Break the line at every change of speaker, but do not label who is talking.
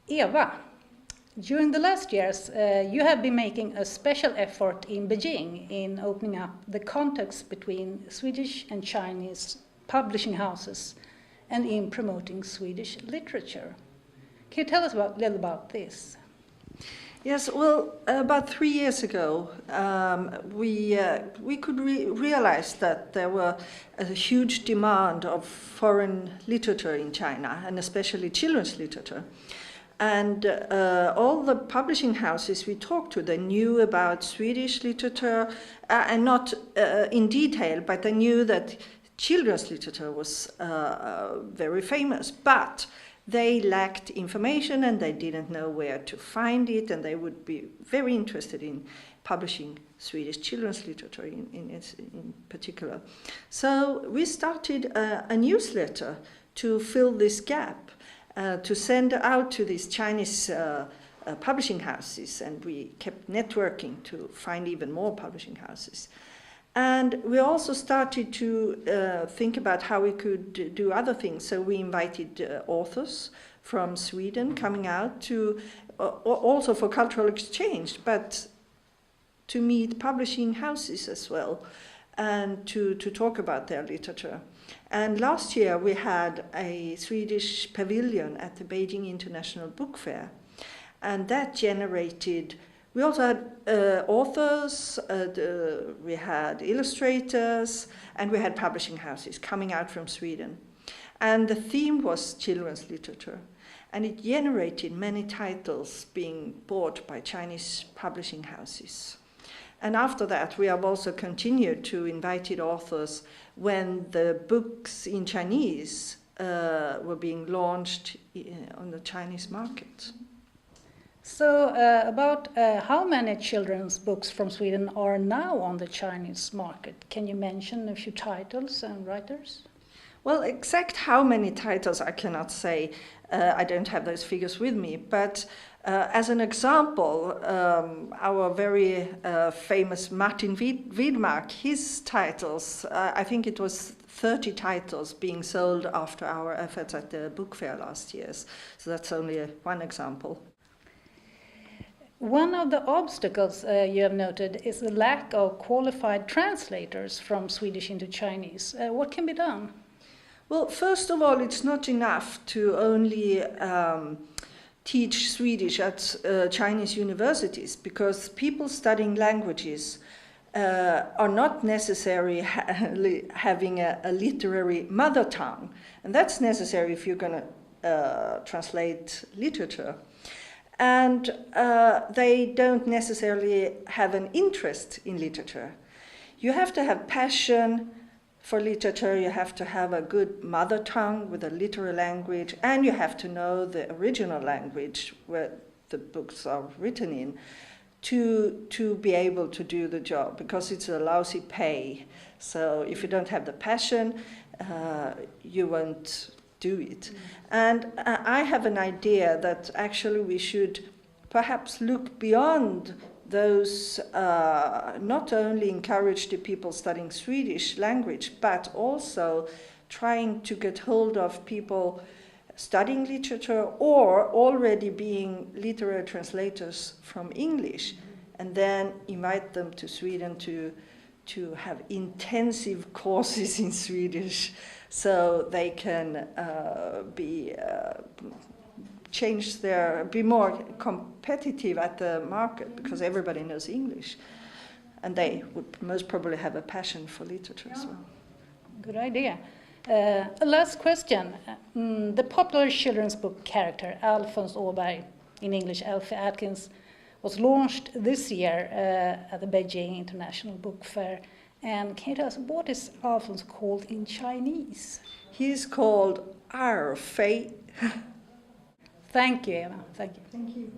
Eva, during the last years, you have been making a special effort in Beijing in opening up the contacts between Swedish and Chinese publishing houses and in promoting Swedish literature. Can you tell us a little about this?
Yes, well, about 3 years ago, we could realize that there were a huge demand of foreign literature in China, and especially children's literature. And all the publishing houses we talked to, they knew about Swedish literature, and not in detail, but they knew that children's literature was very famous. But they lacked information and they didn't know where to find it, and they would be very interested in publishing Swedish children's literature in particular. So we started a newsletter to fill this gap, to send out to these Chinese publishing houses, and we kept networking to find even more publishing houses. And we also started to think about how we could do other things. So we invited authors from Sweden coming out to, also for cultural exchange, but to meet publishing houses as well, and to talk about their literature. And last year we had a Swedish pavilion at the Beijing International Book Fair, and that generated. We also had authors, we had illustrators, and we had publishing houses coming out from Sweden. And the theme was children's literature. And it generated many titles being bought by Chinese publishing houses. And after that, we have also continued to invite authors when the books in Chinese were being launched on the Chinese market.
So about how many children's books from Sweden are now on the Chinese market? Can you mention a few titles and writers?
Well, exact how many titles I cannot say. I don't have those figures with me. But as an example, our very famous Martin Widmark, his titles, I think it was 30 titles being sold after our efforts at the book fair last year. So that's only one example.
One of the obstacles you have noted is the lack of qualified translators from Swedish into Chinese. What can be done?
Well, first of all, it's not enough to only teach Swedish at Chinese universities, because people studying languages are not necessarily having a literary mother tongue. And that's necessary if you're going to translate literature. And they don't necessarily have an interest in literature. You have to have passion for literature, you have to have a good mother tongue with a literary language, and you have to know the original language where the books are written in to be able to do the job, because it's a lousy pay. So if you don't have the passion, you won't do it. And I have an idea that actually we should perhaps look beyond those, not only encourage the people studying Swedish language, but also trying to get hold of people studying literature or already being literary translators from English, and then invite them to Sweden to have intensive courses in Swedish, so they can be more competitive at the market, because everybody knows English, and they would most probably have a passion for literature as well.
Good idea. A last question. The popular children's book character Alphonse Åberg, in English Alfie Atkins, was launched this year at the Beijing International Book Fair. And can you tell us, what is Alphonse called in Chinese?
He's called Fei.
Thank you, Eva. Thank you.
Thank you.